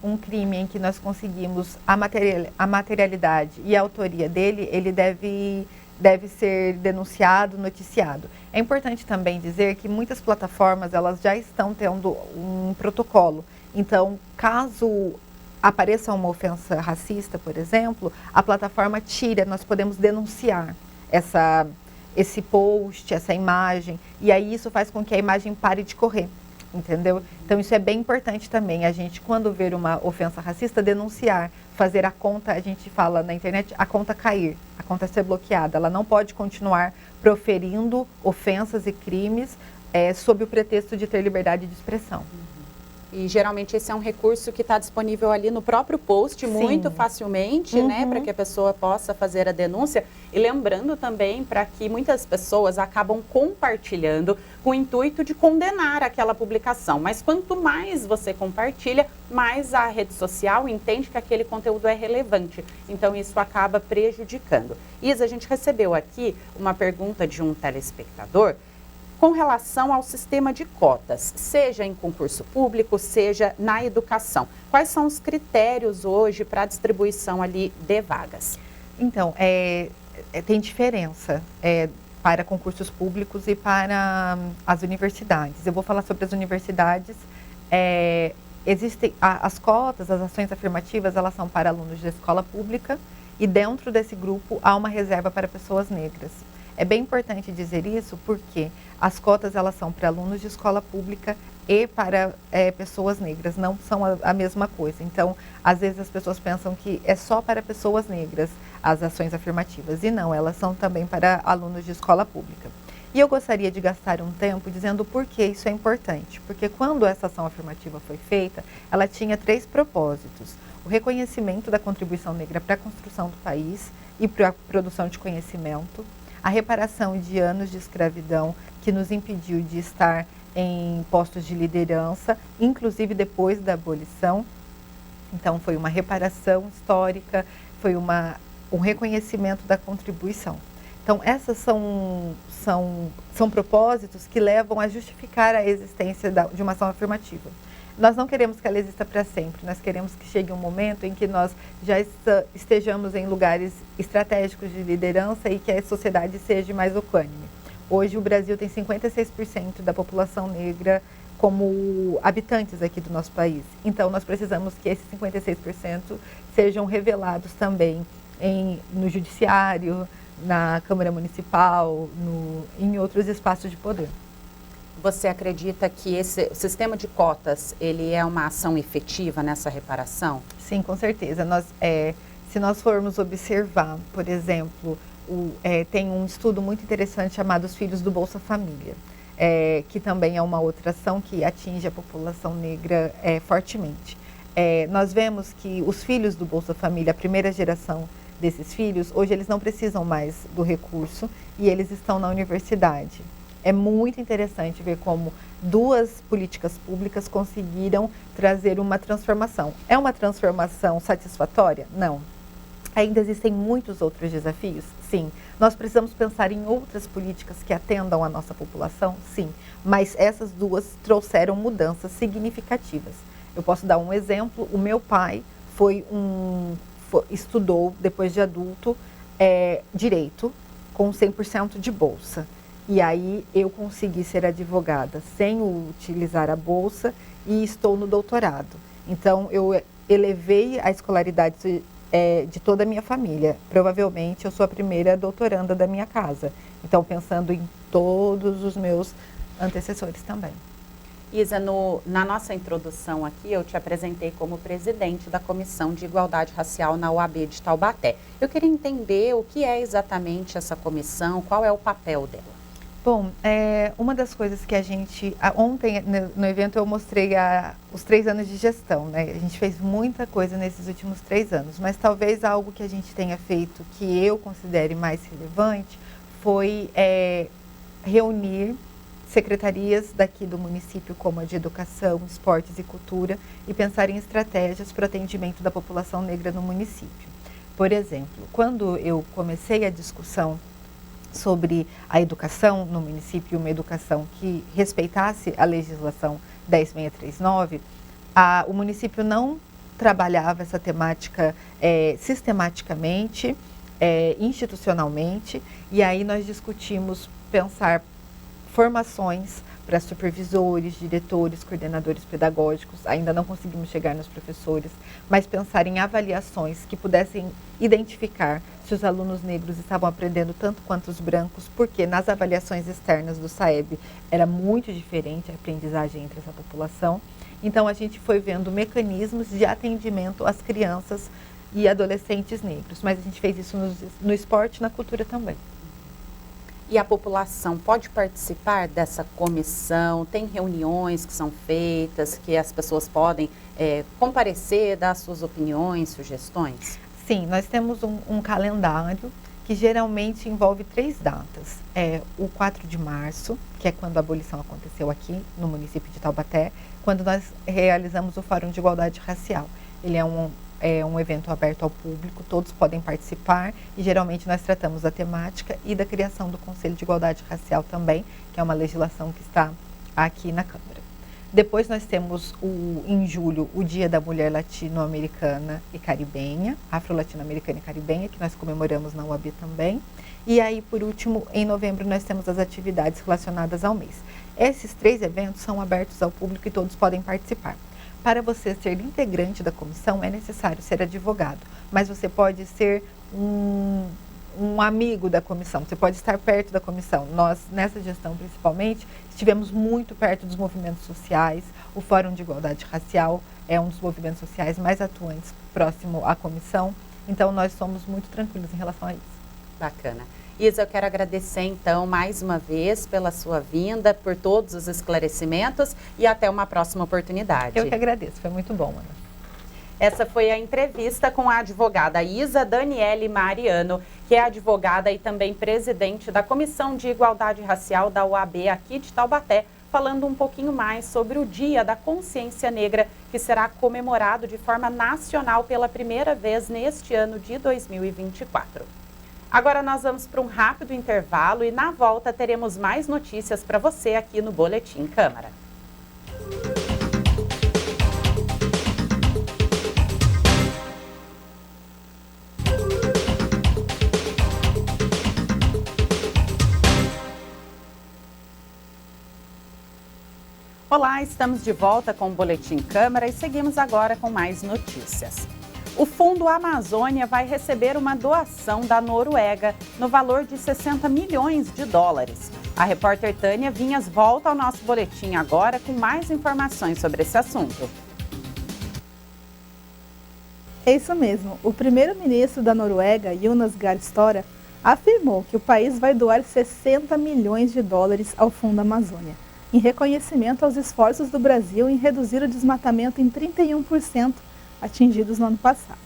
um crime em que nós conseguimos a materialidade e a autoria dele, ele deve ser denunciado, noticiado. É importante também dizer que muitas plataformas, elas já estão tendo um protocolo. Então, caso apareça uma ofensa racista, por exemplo, a plataforma tira, nós podemos denunciar esse post, essa imagem, e aí isso faz com que a imagem pare de correr, entendeu? Então isso é bem importante também, a gente, quando ver uma ofensa racista, denunciar, fazer a conta, a gente fala na internet, a conta cair, a conta ser bloqueada, ela não pode continuar proferindo ofensas e crimes sob o pretexto de ter liberdade de expressão. E geralmente esse é um recurso que está disponível ali no próprio post, Sim. muito facilmente, né, para que a pessoa possa fazer a denúncia. E lembrando também para que muitas pessoas acabam compartilhando com o intuito de condenar aquela publicação. Mas quanto mais você compartilha, mais a rede social entende que aquele conteúdo é relevante. Então isso acaba prejudicando. Isa, a gente recebeu aqui uma pergunta de um telespectador com relação ao sistema de cotas, seja em concurso público, seja na educação. Quais são os critérios hoje para a distribuição ali de vagas? Então, tem diferença para concursos públicos e para as universidades. Eu vou falar sobre as universidades. Existem as cotas, as ações afirmativas, elas são para alunos de escola pública e dentro desse grupo há uma reserva para pessoas negras. É bem importante dizer isso porque as cotas elas são para alunos de escola pública e para pessoas negras, não são a mesma coisa. Então, às vezes as pessoas pensam que é só para pessoas negras as ações afirmativas e não, elas são também para alunos de escola pública. E eu gostaria de gastar um tempo dizendo por que isso é importante, porque quando essa ação afirmativa foi feita, ela tinha 3 propósitos: o reconhecimento da contribuição negra para a construção do país e para a produção de conhecimento, a reparação de anos de escravidão que nos impediu de estar em postos de liderança, inclusive depois da abolição. Então, foi uma reparação histórica, foi um reconhecimento da contribuição. Então, essas são propósitos que levam a justificar a existência de uma ação afirmativa. Nós não queremos que ela exista para sempre, nós queremos que chegue um momento em que nós já estejamos em lugares estratégicos de liderança e que a sociedade seja mais equânime. Hoje o Brasil tem 56% da população negra como habitantes aqui do nosso país. Então nós precisamos que esses 56% sejam revelados também no judiciário, na Câmara Municipal, em outros espaços de poder. Você acredita que esse sistema de cotas, ele é uma ação efetiva nessa reparação? Sim, com certeza. Se nós formos observar, por exemplo, tem um estudo muito interessante chamado Os Filhos do Bolsa Família, que também é uma outra ação que atinge a população negra fortemente. Nós vemos que os filhos do Bolsa Família, a primeira geração desses filhos, hoje eles não precisam mais do recurso e eles estão na universidade. É muito interessante ver como 2 políticas públicas conseguiram trazer uma transformação. É uma transformação satisfatória? Não. Ainda existem muitos outros desafios? Sim. Nós precisamos pensar em outras políticas que atendam a nossa população? Sim. Mas essas 2 trouxeram mudanças significativas. Eu posso dar um exemplo. O meu pai estudou, depois de adulto, direito com 100% de bolsa. E aí eu consegui ser advogada sem utilizar a bolsa e estou no doutorado. Então eu elevei a escolaridade de toda a minha família. Provavelmente eu sou a primeira doutoranda da minha casa. Então pensando em todos os meus antecessores também. Isa, na nossa introdução aqui, eu te apresentei como presidente da Comissão de Igualdade Racial na OAB de Taubaté. Eu queria entender o que é exatamente essa comissão, qual é o papel dela. Bom, uma das coisas que a gente... Ontem, no evento, eu mostrei os 3 anos de gestão, né? A gente fez muita coisa nesses últimos 3 anos, mas talvez algo que a gente tenha feito que eu considere mais relevante foi reunir secretarias daqui do município, como a de Educação, Esportes e Cultura, e pensar em estratégias para o atendimento da população negra no município. Por exemplo, quando eu comecei a discussão sobre a educação no município, uma educação que respeitasse a legislação 10.639, o município não trabalhava essa temática sistematicamente, institucionalmente, e aí nós discutimos pensar formações para supervisores, diretores, coordenadores pedagógicos, ainda não conseguimos chegar nos professores, mas pensar em avaliações que pudessem identificar se os alunos negros estavam aprendendo tanto quanto os brancos, porque nas avaliações externas do SAEB era muito diferente a aprendizagem entre essa população. Então a gente foi vendo mecanismos de atendimento às crianças e adolescentes negros, mas a gente fez isso no esporte e na cultura também. E a população pode participar dessa comissão? Tem reuniões que são feitas, que as pessoas podem comparecer, dar suas opiniões, sugestões? Sim, nós temos um calendário que geralmente envolve 3 datas. O 4 de março, que é quando a abolição aconteceu aqui no município de Taubaté, quando nós realizamos o Fórum de Igualdade Racial. Ele é um evento aberto ao público, todos podem participar e geralmente nós tratamos da temática e da criação do Conselho de Igualdade Racial também, que é uma legislação que está aqui na Câmara. Depois nós temos em julho o Dia da Mulher Latino-Americana e Caribenha, Afro-Latino-Americana e Caribenha, que nós comemoramos na UAB também. E aí, por último, em novembro nós temos as atividades relacionadas ao mês. Esses 3 eventos são abertos ao público e todos podem participar. Para você ser integrante da comissão, é necessário ser advogado, mas você pode ser um amigo da comissão, você pode estar perto da comissão. Nós, nessa gestão principalmente, estivemos muito perto dos movimentos sociais. O Fórum de Igualdade Racial é um dos movimentos sociais mais atuantes próximo à comissão, então nós somos muito tranquilos em relação a isso. Bacana. Isa, eu quero agradecer então mais uma vez pela sua vinda, por todos os esclarecimentos e até uma próxima oportunidade. Eu que agradeço, foi muito bom, Ana. Essa foi a entrevista com a advogada Isa Daniele Mariano, que é advogada e também presidente da Comissão de Igualdade Racial da UAB aqui de Taubaté, falando um pouquinho mais sobre o Dia da Consciência Negra, que será comemorado de forma nacional pela primeira vez neste ano de 2024. Agora nós vamos para um rápido intervalo e na volta teremos mais notícias para você aqui no Boletim Câmara. Olá, estamos de volta com o Boletim Câmara e seguimos agora com mais notícias. O Fundo Amazônia vai receber uma doação da Noruega no valor de 60 milhões de dólares. A repórter Tânia Vinhas volta ao nosso boletim agora com mais informações sobre esse assunto. É isso mesmo. O primeiro-ministro da Noruega, Jonas Gahr Støre, afirmou que o país vai doar 60 milhões de dólares ao Fundo Amazônia, em reconhecimento aos esforços do Brasil em reduzir o desmatamento em 31%, atingidos no ano passado.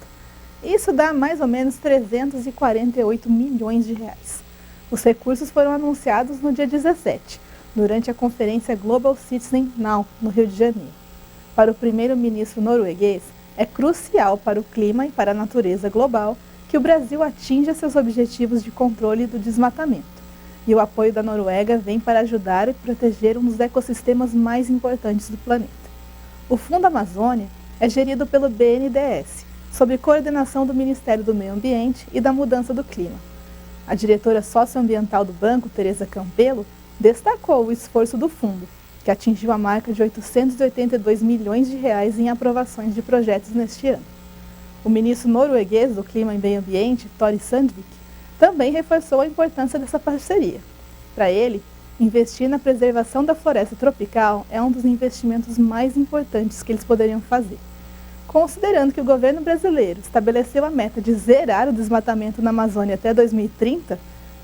Isso dá mais ou menos 348 milhões de reais. Os recursos foram anunciados no dia 17, durante a conferência Global Citizen Now, no Rio de Janeiro. Para o primeiro-ministro norueguês, é crucial para o clima e para a natureza global que o Brasil atinja seus objetivos de controle do desmatamento. E o apoio da Noruega vem para ajudar e proteger um dos ecossistemas mais importantes do planeta. O Fundo Amazônia é gerido pelo BNDES, sob coordenação do Ministério do Meio Ambiente e da Mudança do Clima. A diretora socioambiental do banco, Teresa Campelo, destacou o esforço do fundo, que atingiu a marca de 882 milhões de reais em aprovações de projetos neste ano. O ministro norueguês do Clima e Meio Ambiente, Tore Sandvik, também reforçou a importância dessa parceria. Para ele, investir na preservação da floresta tropical é um dos investimentos mais importantes que eles poderiam fazer. Considerando que o governo brasileiro estabeleceu a meta de zerar o desmatamento na Amazônia até 2030,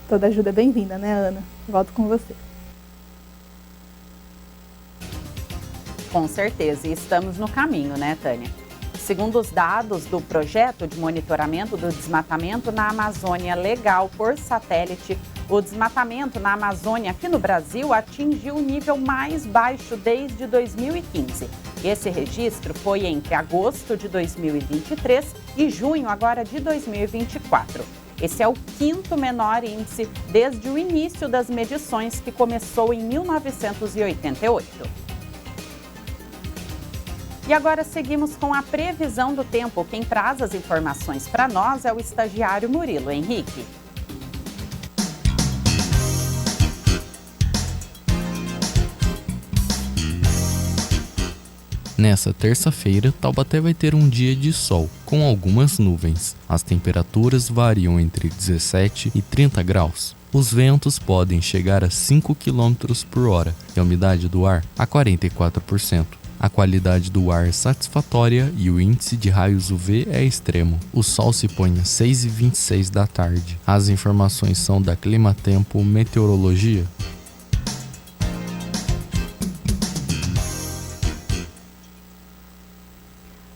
toda ajuda é bem-vinda, né, Ana? Volto com você. Com certeza, e estamos no caminho, né, Tânia? Segundo os dados do projeto de monitoramento do desmatamento na Amazônia Legal por satélite, o desmatamento na Amazônia aqui no Brasil atingiu o nível mais baixo desde 2015. Esse registro foi entre agosto de 2023 e junho agora de 2024. Esse é o 5º menor índice desde o início das medições, que começou em 1988. E agora seguimos com a previsão do tempo. Quem traz as informações para nós é o estagiário Murilo Henrique. Nessa terça-feira, Taubaté vai ter um dia de sol, com algumas nuvens. As temperaturas variam entre 17 e 30 graus. Os ventos podem chegar a 5 km por hora e a umidade do ar a 44%. A qualidade do ar é satisfatória e o índice de raios UV é extremo. O sol se põe às 6h26 da tarde. As informações são da Climatempo Meteorologia.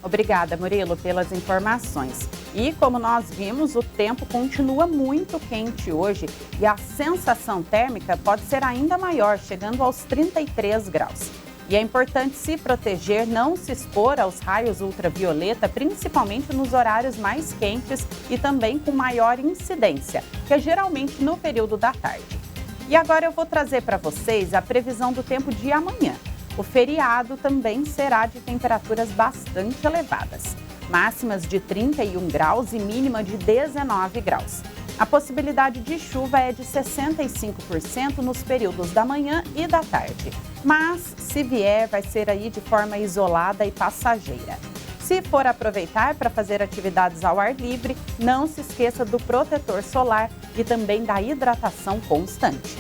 Obrigada, Murilo, pelas informações. E como nós vimos, o tempo continua muito quente hoje e a sensação térmica pode ser ainda maior, chegando aos 33 graus. E é importante se proteger, não se expor aos raios ultravioleta, principalmente nos horários mais quentes e também com maior incidência, que é geralmente no período da tarde. E agora eu vou trazer para vocês a previsão do tempo de amanhã. O feriado também será de temperaturas bastante elevadas, máximas de 31 graus e mínima de 19 graus. A possibilidade de chuva é de 65% nos períodos da manhã e da tarde, mas se vier, vai ser aí de forma isolada e passageira. Se for aproveitar para fazer atividades ao ar livre, não se esqueça do protetor solar e também da hidratação constante.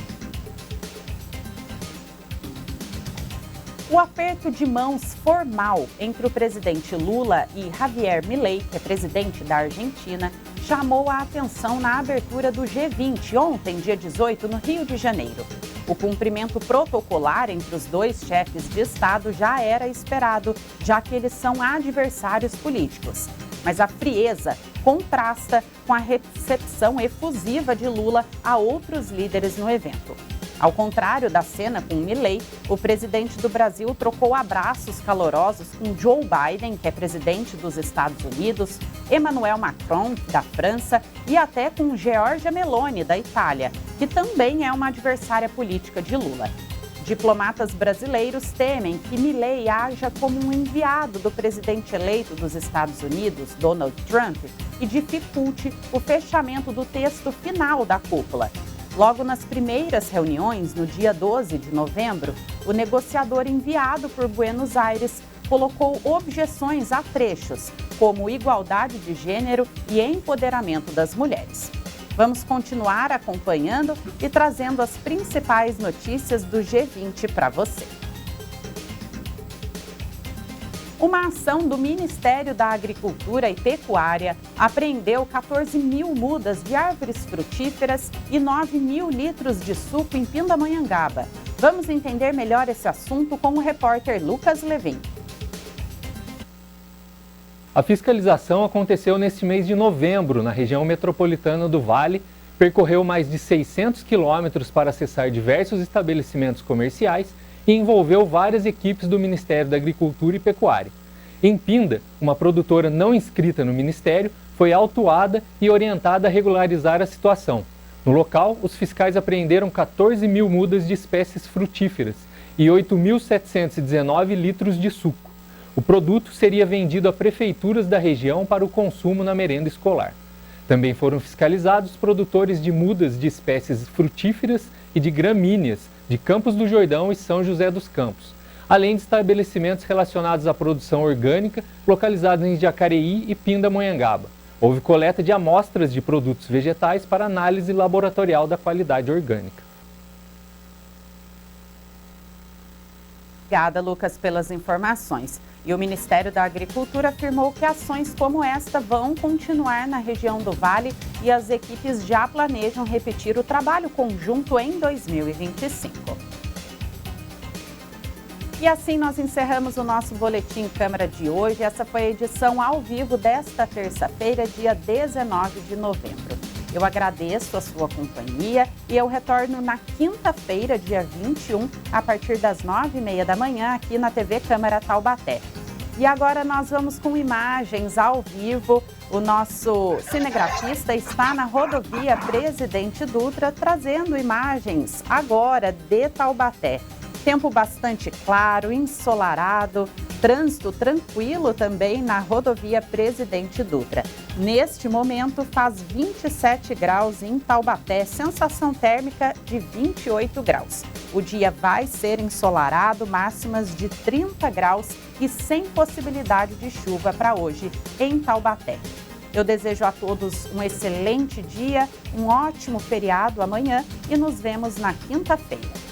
O aperto de mãos formal entre o presidente Lula e Javier Milei, que é presidente da Argentina, chamou a atenção na abertura do G20 ontem, dia 18, no Rio de Janeiro. O cumprimento protocolar entre os dois chefes de Estado já era esperado, já que eles são adversários políticos. Mas a frieza contrasta com a recepção efusiva de Lula a outros líderes no evento. Ao contrário da cena com Milei, o presidente do Brasil trocou abraços calorosos com Joe Biden, que é presidente dos Estados Unidos, Emmanuel Macron, da França, e até com Giorgia Meloni, da Itália, que também é uma adversária política de Lula. Diplomatas brasileiros temem que Milei haja como um enviado do presidente eleito dos Estados Unidos, Donald Trump, e dificulte o fechamento do texto final da cúpula. Logo nas primeiras reuniões, no dia 12 de novembro, o negociador enviado por Buenos Aires colocou objeções a trechos, como igualdade de gênero e empoderamento das mulheres. Vamos continuar acompanhando e trazendo as principais notícias do G20 para você. Uma ação do Ministério da Agricultura e Pecuária apreendeu 14 mil mudas de árvores frutíferas e 9 mil litros de suco em Pindamonhangaba. Vamos entender melhor esse assunto com o repórter Lucas Levin. A fiscalização aconteceu neste mês de novembro, na região metropolitana do Vale, percorreu mais de 600 quilômetros para acessar diversos estabelecimentos comerciais e envolveu várias equipes do Ministério da Agricultura e Pecuária. Em Pinda, uma produtora não inscrita no Ministério foi autuada e orientada a regularizar a situação. No local, os fiscais apreenderam 14 mil mudas de espécies frutíferas e 8.719 litros de suco. O produto seria vendido a prefeituras da região para o consumo na merenda escolar. Também foram fiscalizados produtores de mudas de espécies frutíferas e de gramíneas de Campos do Jordão e São José dos Campos, além de estabelecimentos relacionados à produção orgânica localizados em Jacareí e Pindamonhangaba. Houve coleta de amostras de produtos vegetais para análise laboratorial da qualidade orgânica. Obrigada, Lucas, pelas informações. E o Ministério da Agricultura afirmou que ações como esta vão continuar na região do Vale e as equipes já planejam repetir o trabalho conjunto em 2025. E assim nós encerramos o nosso Boletim Câmara de hoje. Essa foi a edição ao vivo desta terça-feira, dia 19 de novembro. Eu agradeço a sua companhia e eu retorno na quinta-feira, dia 21, a partir das 9h30 da manhã, aqui na TV Câmara Taubaté. E agora nós vamos com imagens ao vivo. O nosso cinegrafista está na rodovia Presidente Dutra, trazendo imagens agora de Taubaté. Tempo bastante claro, ensolarado, trânsito tranquilo também na rodovia Presidente Dutra. Neste momento faz 27 graus em Taubaté, sensação térmica de 28 graus. O dia vai ser ensolarado, máximas de 30 graus e sem possibilidade de chuva para hoje em Taubaté. Eu desejo a todos um excelente dia, um ótimo feriado amanhã e nos vemos na quinta-feira.